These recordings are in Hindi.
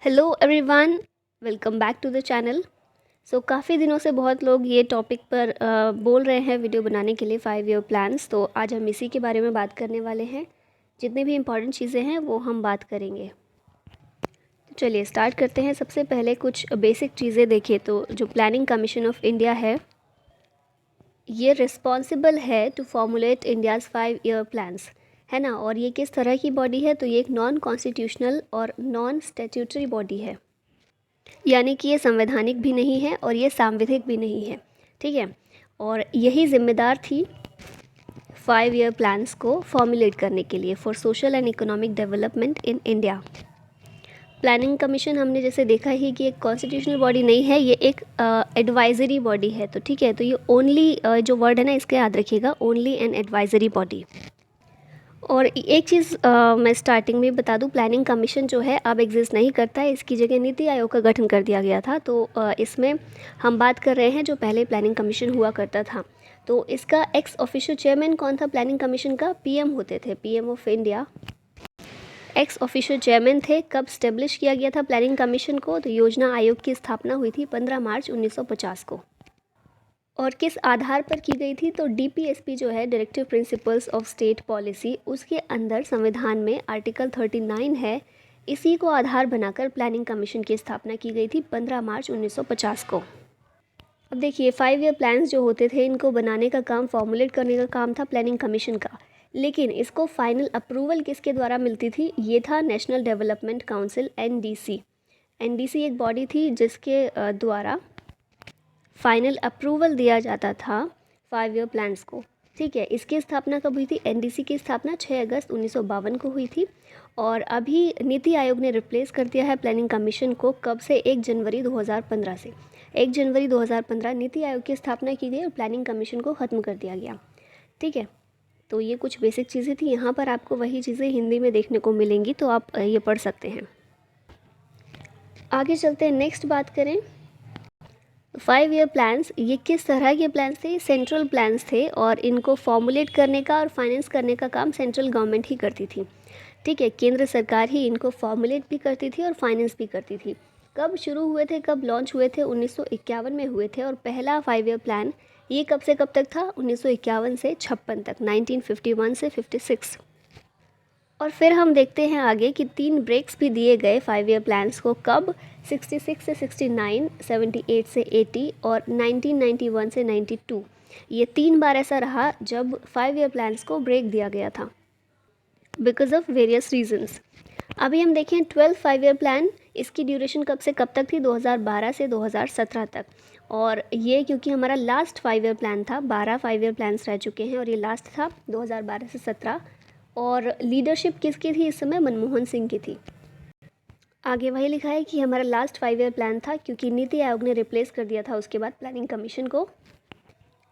Hello everyone, welcome back to the channel. काफ़ी दिनों से बहुत लोग ये टॉपिक पर बोल रहे हैं वीडियो बनाने के लिए 5 ईयर प्लान्स। तो आज हम इसी के बारे में बात करने वाले हैं। जितनी भी इम्पॉर्टेंट चीज़ें हैं वो हम बात करेंगे। तो चलिए स्टार्ट करते हैं। सबसे पहले कुछ बेसिक चीज़ें देखें तो जो प्लानिंग कमीशन ऑफ इंडिया है ये रिस्पॉन्सिबल है to formulate India's 5 year plans, है ना। और ये किस तरह की बॉडी है, तो ये एक नॉन कॉन्स्टिट्यूशनल और नॉन स्टैट्यूटरी बॉडी है, यानी कि ये संवैधानिक भी नहीं है और ये सांविधिक भी नहीं है, ठीक है। और यही जिम्मेदार थी 5 ईयर प्लान्स को फॉर्मुलेट करने के लिए for social and economic development in India. Planning commission हमने जैसे देखा ही कि एक कॉन्स्टिट्यूशनल बॉडी नहीं है, ये एक एडवाइजरी बॉडी है। तो ठीक है, तो ये ओनली जो वर्ड है ना इसके याद रखिएगा, ओनली एन एडवाइजरी बॉडी। और एक चीज़ मैं स्टार्टिंग में बता दूं, प्लानिंग कमीशन जो है अब एग्जिस्ट नहीं करता है, इसकी जगह नीति आयोग का गठन कर दिया गया था। तो इसमें हम बात कर रहे हैं जो पहले प्लानिंग कमीशन हुआ करता था। तो इसका एक्स ऑफिशियल चेयरमैन कौन था प्लानिंग कमीशन का? पीएम होते थे, PM of India x official chairman थे। कब स्टेब्लिश किया गया था प्लानिंग कमीशन को? तो योजना आयोग की स्थापना हुई थी 15 मार्च 1950 को। और किस आधार पर की गई थी? तो डीपीएसपी जो है, directive principles of state policy, उसके अंदर संविधान में आर्टिकल 39 है, इसी को आधार बनाकर प्लानिंग कमीशन की स्थापना की गई थी 15 मार्च 1950 को। अब देखिए 5 ईयर प्लान्स जो होते थे इनको बनाने का काम, फॉर्मुलेट करने का काम था प्लानिंग कमीशन का, लेकिन इसको फाइनल अप्रूवल किसके द्वारा मिलती थी? ये था national development council, NDC. NDC एक बॉडी थी जिसके द्वारा फाइनल अप्रूवल दिया जाता था 5 ईयर प्लान्स को, ठीक है। इसकी स्थापना कब हुई थी? एनडीसी की स्थापना 6 अगस्त 1952 को हुई थी। और अभी नीति आयोग ने रिप्लेस कर दिया है प्लानिंग कमीशन को, कब से? 1 जनवरी 2015 से। 1 जनवरी 2015 नीति आयोग की स्थापना की गई और प्लानिंग कमीशन को ख़त्म कर दिया गया, ठीक है। तो ये कुछ बेसिक चीज़ें थी। यहाँ पर आपको वही चीज़ें हिंदी में देखने को मिलेंगी, तो आप ये पढ़ सकते हैं। आगे चलते हैं, नेक्स्ट बात करें। 5 ईयर प्लान्स ये किस तरह के प्लान्स थे? सेंट्रल प्लान्स थे और इनको फॉर्मुलेट करने का और फाइनेंस करने का काम सेंट्रल गवर्नमेंट ही करती थी, ठीक है। केंद्र सरकार ही इनको फॉर्मुलेट भी करती थी और फाइनेंस भी करती थी। कब शुरू हुए थे, कब लॉन्च हुए थे? 1951 में हुए थे। और पहला 5 ईयर प्लान ये कब से कब तक था? 1951 से 56 तक, 1951 से 56। और फिर हम देखते हैं आगे कि 3 ब्रेक्स भी दिए गए 5 ईयर प्लान्स को। कब? 66 से 69, 78 से 80 और 1991 से 92। ये 3 बार ऐसा रहा जब 5 ईयर प्लान्स को ब्रेक दिया गया था बिकॉज ऑफ वेरियस रीजंस। अभी हम देखें 12 5 ईयर प्लान, इसकी ड्यूरेशन कब से कब तक थी? 2012 से 2017 तक। और ये क्योंकि हमारा लास्ट 5 ईयर प्लान था, 12 5 ईयर प्लान्स रह चुके हैं और ये लास्ट था 2012 से 17। और लीडरशिप किसकी थी इस समय? मनमोहन सिंह की थी। आगे वही लिखा है कि हमारा लास्ट 5 ईयर प्लान था क्योंकि नीति आयोग ने रिप्लेस कर दिया था उसके बाद प्लानिंग कमीशन को।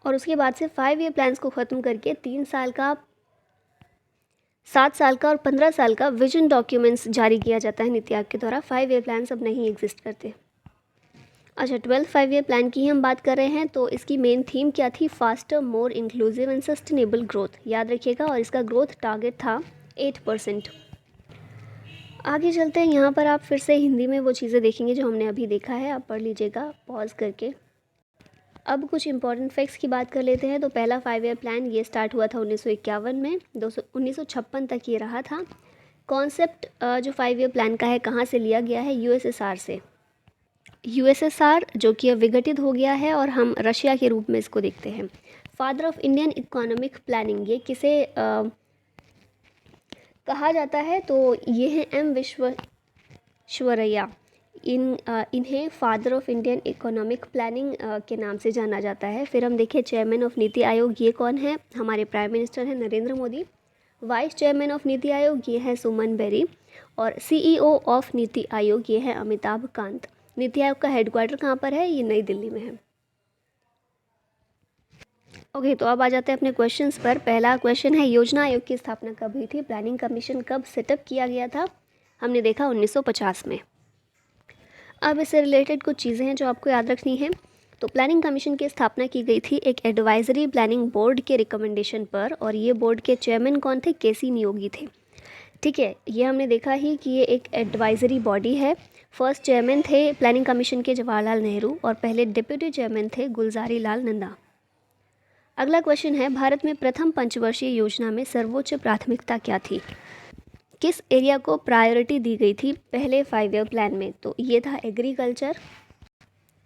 और उसके बाद से 5 ईयर प्लान्स को ख़त्म करके 3 साल का, 7 साल का और 15 साल का विजन डॉक्यूमेंट्स जारी किया जाता है नीति आयोग के द्वारा। 5 ईयर प्लान्स अब नहीं एग्जिस्ट करते। अच्छा, 12 5 ईयर प्लान की ही हम बात कर रहे हैं। तो इसकी मेन थीम क्या थी? Faster, more inclusive and sustainable growth, याद रखिएगा। और इसका ग्रोथ टारगेट था 8%। आगे चलते हैं, यहाँ पर आप फिर से हिंदी में वो चीज़ें देखेंगे जो हमने अभी देखा है, आप पढ़ लीजिएगा पॉज करके। अब कुछ इंपॉर्टेंट फैक्ट्स की बात कर लेते हैं। तो पहला 5 ईयर प्लान ये स्टार्ट हुआ था 1951 में, 1956 तक ये रहा था। कॉन्सेप्ट जो 5 ईयर प्लान का है कहाँ से लिया गया है? यूएसएसआर से। यूएसएसआर जो कि अब विघटित हो गया है और हम रशिया के रूप में इसको देखते हैं। Father of Indian economic planning, ये किसे कहा जाता है? तो ये हैं एम विश्वेश्वरैया। इन्हें father of Indian economic planning के नाम से जाना जाता है। फिर हम देखें चेयरमैन ऑफ नीति आयोग, ये कौन है? हमारे प्राइम मिनिस्टर हैं Narendra Modi. Vice chairman of NITI Aayog ये है सुमन बेरी। और सीईओ ऑफ नीति आयोग ये है अमिताभ कांत। नीति आयोग का हेडक्वार्टर कहाँ पर है? ये नई दिल्ली में है। ओके, तो अब आ जाते हैं अपने क्वेश्चंस पर। पहला क्वेश्चन है, योजना आयोग की स्थापना कब हुई थी? प्लानिंग कमीशन कब सेटअप किया गया था? हमने देखा 1950 में। अब इससे रिलेटेड कुछ चीज़ें हैं जो आपको याद रखनी है। तो प्लानिंग कमीशन की स्थापना की गई थी एक एडवाइजरी प्लानिंग बोर्ड के रिकमेंडेशन पर, और ये बोर्ड के चेयरमैन कौन थे? केसी नियोगी थे। ठीक है, ये हमने देखा ही कि ये एक एडवाइज़री बॉडी है। फर्स्ट चेयरमैन थे प्लानिंग कमीशन के जवाहरलाल नेहरू और पहले डिप्यूटी चेयरमैन थे गुलज़ारी लाल नंदा। अगला क्वेश्चन है, भारत में प्रथम पंचवर्षीय योजना में सर्वोच्च प्राथमिकता क्या थी? किस एरिया को प्रायोरिटी दी गई थी पहले 5 ईयर प्लान में? तो ये था एग्रीकल्चर,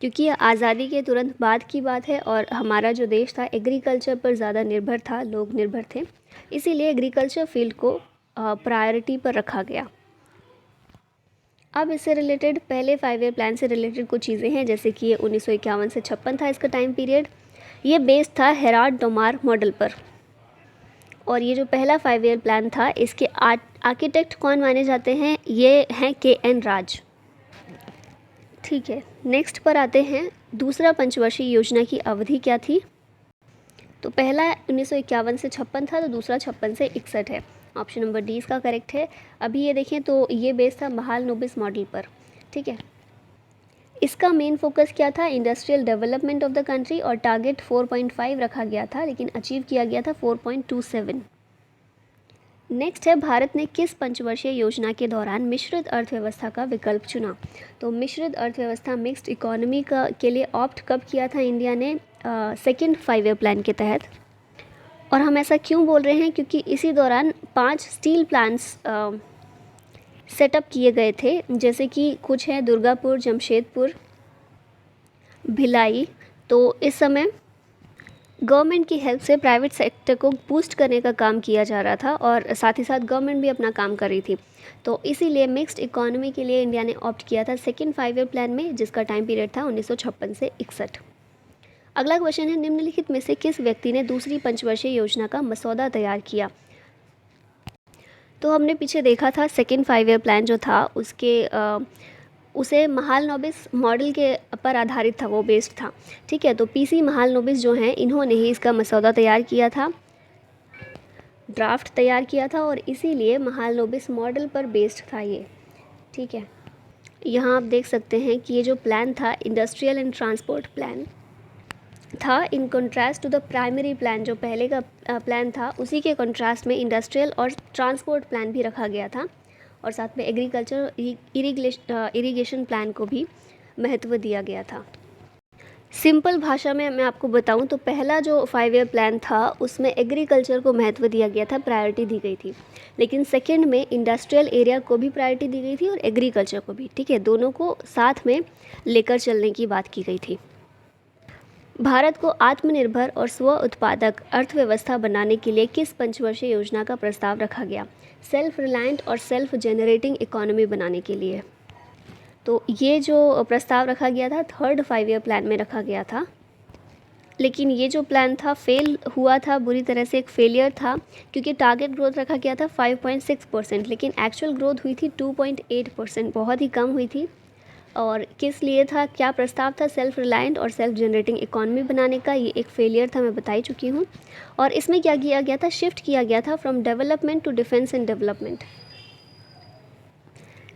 क्योंकि ये आज़ादी के तुरंत बाद की बात है और हमारा जो देश था एग्रीकल्चर पर ज़्यादा निर्भर था, लोग निर्भर थे, इसीलिए एग्रीकल्चर फील्ड को प्रायोरिटी पर रखा गया। अब इससे रिलेटेड पहले 5 ईयर प्लान से रिलेटेड कुछ चीज़ें हैं, जैसे कि ये 1951 से 56 था इसका टाइम पीरियड। ये बेस्ड था हेराल्ड डोमार मॉडल पर। और ये जो पहला 5 ईयर प्लान था इसके आर्किटेक्ट कौन माने जाते हैं? ये हैं KN राज। ठीक है, नेक्स्ट पर आते हैं, दूसरा पंचवर्षीय योजना की अवधि क्या थी? तो पहला 1951 से 56 था, तो दूसरा 56 से 61 है। ऑप्शन नंबर डी इसका करेक्ट है। अभी ये देखें तो ये बेस था महालनोबिस मॉडल पर। ठीक है, इसका मेन फोकस क्या था? Industrial development of the country, और टारगेट 4.5 रखा गया था, लेकिन अचीव किया गया था 4.27। नेक्स्ट है, भारत ने किस पंचवर्षीय योजना के दौरान मिश्रित अर्थव्यवस्था का विकल्प चुना? तो मिश्रित अर्थव्यवस्था, मिक्स्ड इकोनॉमी के लिए ऑप्ट कब किया था इंडिया ने? सेकेंड 5 ईयर प्लान के तहत। और हम ऐसा क्यों बोल रहे हैं? क्योंकि इसी दौरान 5 स्टील प्लांट्स सेटअप किए गए थे, जैसे कि कुछ है दुर्गापुर, जमशेदपुर, भिलाई। तो इस समय गवर्नमेंट की हेल्प से प्राइवेट सेक्टर को बूस्ट करने का काम किया जा रहा था और साथ ही साथ गवर्नमेंट भी अपना काम कर रही थी। तो इसीलिए मिक्स्ड इकोनॉमी के लिए इंडिया ने ऑप्ट किया था सेकेंड 5 ईयर प्लान में, जिसका टाइम पीरियड था 1956 से 61। अगला क्वेश्चन है, निम्नलिखित में से किस व्यक्ति ने दूसरी पंचवर्षीय योजना का मसौदा तैयार किया? तो हमने पीछे देखा था सेकेंड 5 ईयर प्लान जो था उसे महालनोबिस मॉडल के पर आधारित था, वो बेस्ड था। ठीक है, तो PC महालनोबिस जो हैं इन्होंने ही इसका मसौदा तैयार किया था, ड्राफ्ट तैयार किया था, और इसीलिए महालनोबिस मॉडल पर बेस्ड था ये। ठीक है, यहाँ आप देख सकते हैं कि ये जो प्लान था इंडस्ट्रियल एंड ट्रांसपोर्ट प्लान था, in contrast to the primary plan, जो पहले का प्लान था उसी के कंट्रास्ट में इंडस्ट्रियल और ट्रांसपोर्ट प्लान भी रखा गया था, और साथ में एग्रीकल्चर इरिगेशन प्लान को भी महत्व दिया गया था। सिंपल भाषा में मैं आपको बताऊं तो पहला जो 5 ईयर प्लान था उसमें एग्रीकल्चर को महत्व दिया गया था, प्रायोरिटी दी गई थी, लेकिन सेकंड में इंडस्ट्रियल एरिया को भी प्रायोरिटी दी गई थी और एग्रीकल्चर को भी। ठीक है, दोनों को साथ में लेकर चलने की बात की गई थी। भारत को आत्मनिर्भर और स्व उत्पादक अर्थव्यवस्था बनाने के लिए किस पंचवर्षीय योजना का प्रस्ताव रखा गया? सेल्फ रिलायंट और सेल्फ जनरेटिंग इकोनॉमी बनाने के लिए। तो ये जो प्रस्ताव रखा गया था थर्ड 5 ईयर प्लान में रखा गया था, लेकिन ये जो प्लान था फेल हुआ था, बुरी तरह से एक फेलियर था, क्योंकि टारगेट ग्रोथ रखा गया था 5.6%, लेकिन एक्चुअल ग्रोथ हुई थी 2.8%, बहुत ही कम हुई थी। और किस लिए था, क्या प्रस्ताव था? सेल्फ रिलायंट और सेल्फ जनरेटिंग इकोनॉमी बनाने का। ये एक फेलियर था, मैं बता ही चुकी हूँ। और इसमें क्या किया गया था? शिफ्ट किया गया था from development to defence and development.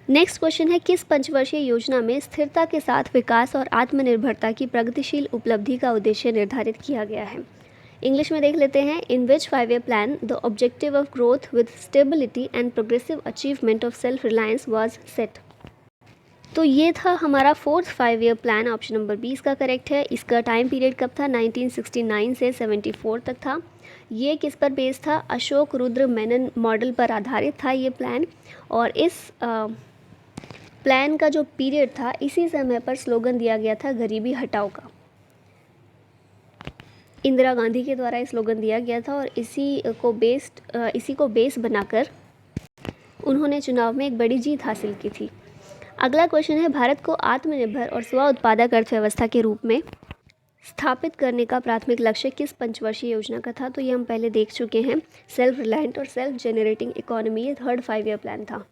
Next question है, किस पंचवर्षीय योजना में स्थिरता के साथ विकास और आत्मनिर्भरता की प्रगतिशील उपलब्धि का उद्देश्य निर्धारित किया गया है? इंग्लिश में देख लेते हैं। इन विच 5 year plan the objective of growth with stability and progressive achievement of self reliance was set. तो ये था हमारा fourth 5 year plan, option number 20 का करेक्ट है। इसका टाइम पीरियड कब था? 1969 से 74 तक था। ये किस पर बेस्ड था? अशोक रुद्र मेनन मॉडल पर आधारित था ये प्लान, और इस प्लान का जो पीरियड था इसी समय पर स्लोगन दिया गया था गरीबी हटाओ का। इंदिरा गांधी के द्वारा ये स्लोगन दिया गया था, और इसी को बेस बनाकर उन्होंने चुनाव में एक बड़ी जीत हासिल की थी। अगला क्वेश्चन है, भारत को आत्मनिर्भर और स्व उत्पादक अर्थव्यवस्था के रूप में स्थापित करने का प्राथमिक लक्ष्य किस पंचवर्षीय योजना का था? तो ये हम पहले देख चुके हैं, सेल्फ रिलायंट और सेल्फ जनरेटिंग इकोनॉमी, ये थर्ड 5 ईयर प्लान था।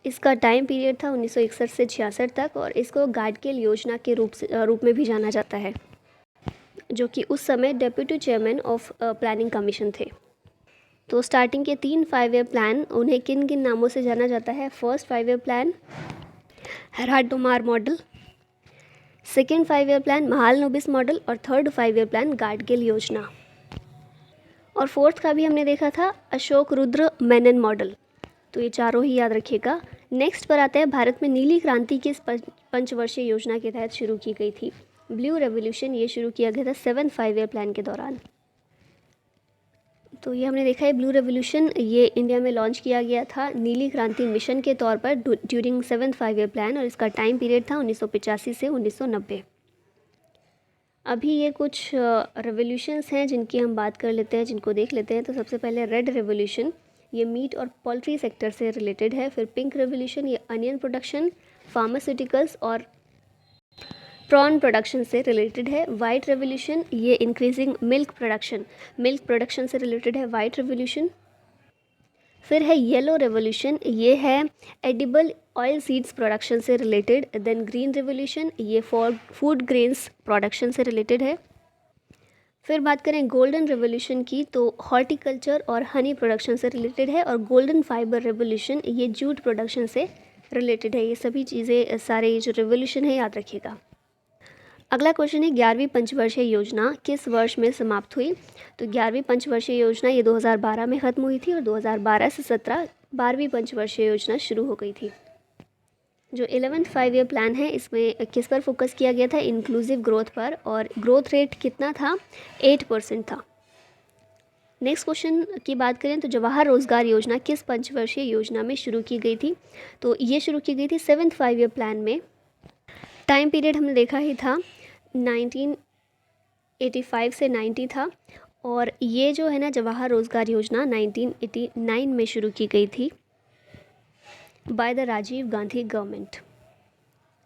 इसका टाइम पीरियड था 1961 से 66 तक, और इसको गाडगिल योजना के रूप में भी जाना जाता है, जो कि उस समय deputy chairman of planning commission थे। तो स्टार्टिंग के 3 5 ईयर प्लान, उन्हें किन किन नामों से जाना जाता है? First 5 year plan Herald Domar model, second 5 year plan Mahalanobis model, और थर्ड 5 ईयर प्लान गाडगिल योजना। और फोर्थ का भी हमने देखा था अशोक रुद्र मेनन मॉडल। तो ये चारों ही याद रखिएगा। नेक्स्ट पर आता है भारत में नीली क्रांति किस पंचवर्षीय योजना के तहत शुरू की गई थी। ब्लू रेवोल्यूशन ये शुरू किया गया था 7th 5 ईयर प्लान के दौरान। तो ये हमने देखा है ब्लू रेवोल्यूशन ये इंडिया में लॉन्च किया गया था नीली क्रांति मिशन के तौर पर ड्यूरिंग 7th 5 ईयर प्लान, और इसका टाइम पीरियड था 1985 से 1990। अभी ये कुछ रेवोल्यूशंस हैं जिनकी हम बात कर लेते हैं, जिनको देख लेते हैं। तो सबसे पहले रेड रेवोल्यूशन, ये मीट और पोल्ट्री सेक्टर से रिलेटेड है। फिर पिंक रेवोल्यूशन, ये अनियन प्रोडक्शन, फार्मास्यूटिकल्स और प्रॉन प्रोडक्शन से रिलेटेड है। वाइट रेवोल्यूशन, ये इंक्रीजिंग मिल्क प्रोडक्शन से रिलेटेड है वाइट रेवोल्यूशन। फिर है येलो रेवोल्यूशन, ये है एडिबल ऑयल सीड्स प्रोडक्शन से रिलेटेड। देन ग्रीन रेवोल्यूशन, ये फूड ग्रेन्स प्रोडक्शन से रिलेटेड है। फिर बात करें गोल्डन रेवोल्यूशन की, तो हॉर्टिकल्चर और हनी प्रोडक्शन से रिलेटेड है। और गोल्डन फाइबर रेवोल्यूशन, ये जूट प्रोडक्शन से रिलेटेड है। ये सभी चीज़ें, सारे जो रेवोल्यूशन है याद रखिएगा। अगला क्वेश्चन है 11वीं पंचवर्षीय योजना किस वर्ष में समाप्त हुई। तो 11वीं पंचवर्षीय योजना ये 2012 में ख़त्म हुई थी, और 2012 से 17 12वीं पंचवर्षीय योजना शुरू हो गई थी। जो 11th 5 ईयर प्लान है इसमें किस पर फोकस किया गया था, इंक्लूसिव ग्रोथ पर, और ग्रोथ रेट कितना था, 8% था। नेक्स्ट क्वेश्चन की बात करें तो जवाहर रोजगार योजना किस पंचवर्षीय योजना में शुरू की गई थी। तो ये शुरू की गई थी 7th 5 ईयर प्लान में। टाइम पीरियड हमने देखा ही था 1985 से 90 था, और ये जो है ना जवाहर रोजगार योजना 1989 में शुरू की गई थी by the Rajiv Gandhi government.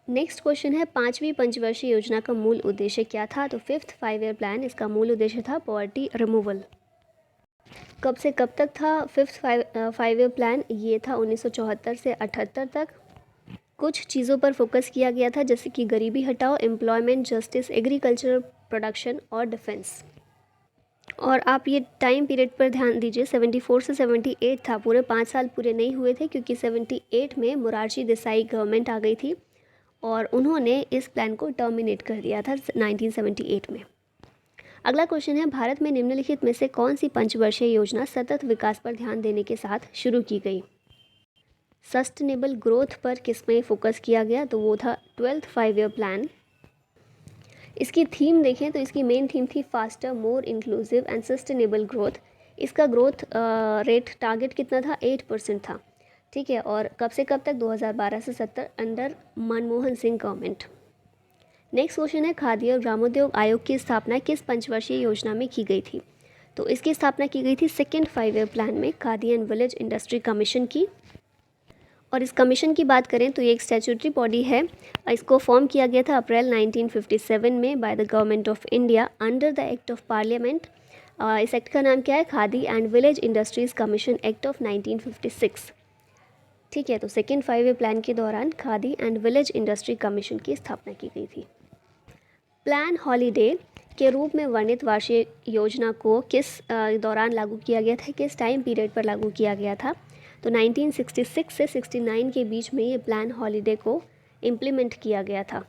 Next question है 5वीं पंचवर्षीय योजना का मूल उद्देश्य क्या था। तो 5th 5 ईयर प्लान, इसका मूल उद्देश्य था पॉवर्टी रिमूवल। कब से कब तक था 5th 5 ईयर प्लान, ये था 1974 से 78 तक। कुछ चीज़ों पर फोकस किया गया था जैसे कि गरीबी हटाओ, एम्प्लॉयमेंट, जस्टिस, एग्रीकल्चरल प्रोडक्शन और डिफेंस। और आप ये टाइम पीरियड पर ध्यान दीजिए, 74 से 78 था, पूरे 5 साल पूरे नहीं हुए थे क्योंकि 78 में मोरारजी देसाई गवर्नमेंट आ गई थी और उन्होंने इस प्लान को टर्मिनेट कर दिया था 1978 में। अगला क्वेश्चन है भारत में निम्नलिखित में से कौन सी पंचवर्षीय योजना सतत विकास पर ध्यान देने के साथ शुरू की गई। सस्टेनेबल ग्रोथ पर किसमें फोकस किया गया, तो वो था 12th 5 ईयर प्लान। इसकी थीम देखें तो इसकी मेन थीम थी faster, more inclusive and sustainable growth. इसका ग्रोथ रेट टारगेट कितना था, 8% था। ठीक है, और कब से कब तक, 2012 से 17 under Manmohan Singh government. Next question है खादी और ग्रामोद्योग आयोग की स्थापना किस पंचवर्षीय योजना में की गई थी। तो इसकी स्थापना की गई थी 2nd 5 ईयर प्लान में khadi and village industry commission की। और इस कमीशन की बात करें तो ये एक स्टैट्यूटरी बॉडी है। इसको फॉर्म किया गया था अप्रैल 1957 में by the government of India under the act of parliament. इस एक्ट का नाम क्या है, khadi and village industries commission act of 1956। ठीक है, तो 2nd 5 ईयर प्लान के दौरान khadi and village industry commission की स्थापना की गई थी। प्लान हॉलीडे के रूप में वर्णित वार्षिक योजना को किस दौरान लागू किया गया था, किस टाइम पीरियड पर लागू किया गया था। तो 1966 से 69 के बीच में ये प्लान हॉलीडे को इम्प्लीमेंट किया गया था,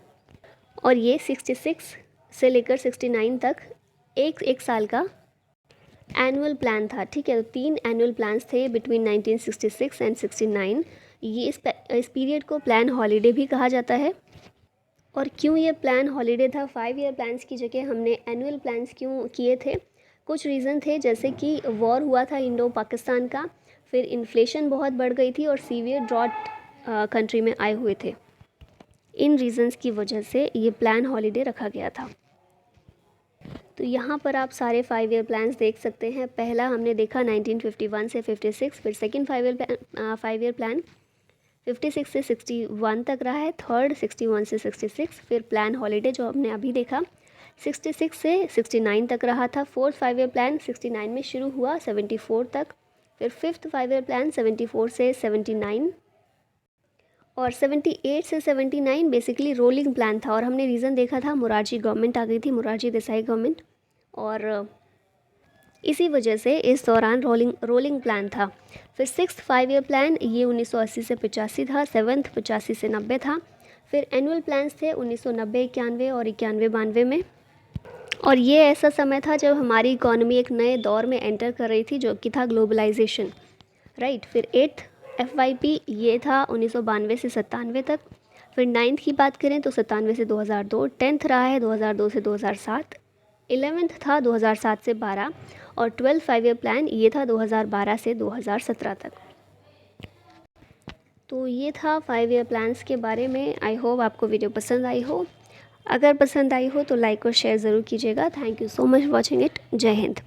और ये 66 से लेकर 69 तक एक साल का एनुअल प्लान था। ठीक है, तो 3 एनुअल प्लान्स थे बिटवीन 1966 एंड 69। ये इस पीरियड को प्लान हॉलीडे भी कहा जाता है। और क्यों ये प्लान हॉलीडे था, 5 ईयर प्लान्स की जगह हमने एनुअल प्लान्स क्यों किए थे। कुछ रीज़न थे, जैसे कि वॉर हुआ था इंडो पाकिस्तान का, फिर इन्फ्लेशन बहुत बढ़ गई थी और सीवियर ड्रॉट कंट्री में आए हुए थे। इन रीज़न्स की वजह से ये प्लान हॉलीडे रखा गया था। तो यहाँ पर आप सारे 5 ईयर प्लान्स देख सकते हैं। पहला हमने देखा 1951 से 56, फिर 2nd 5 ईयर प्लान 56 से 61 तक रहा है, 3rd 61 से 66, फिर प्लान हॉलीडे जो हमने अभी देखा 66 से 69 तक रहा था। 4th 5 ईयर प्लान 69 में शुरू हुआ 74 तक, फिर 5th 5 ईयर प्लान 74 से 79, और 78 से 79 बेसिकली रोलिंग प्लान था। और हमने रीज़न देखा था, मोरारजी गवर्नमेंट आ गई थी, मोरारजी देसाई गवर्नमेंट, और इसी वजह से इस दौरान रोलिंग प्लान था। फिर 6th 5 ईयर प्लान ये 1980 से 85 था, 7th 85 से 90 था। फिर एनुअल प्लान्स थे 1990, 91 और 91, 92 में। और ये ऐसा समय था जब हमारी इकोनॉमी एक नए दौर में एंटर कर रही थी, जो कि था ग्लोबलाइजेशन, राइट। फिर 8th FYP ये था 1992 से 97 तक। फिर 9th की बात करें तो 97 से 2002, 10th रहा है 2002 से 2007, 11th था 2007 से 12, और 12th 5 ईयर प्लान ये था 2012 से 2017 तक। तो ये था 5 ईयर प्लान्स के बारे में। आई होप आपको वीडियो पसंद आई हो। अगर पसंद आई हो तो लाइक और शेयर ज़रूर कीजिएगा। Thank you so much watching it. जय हिंद।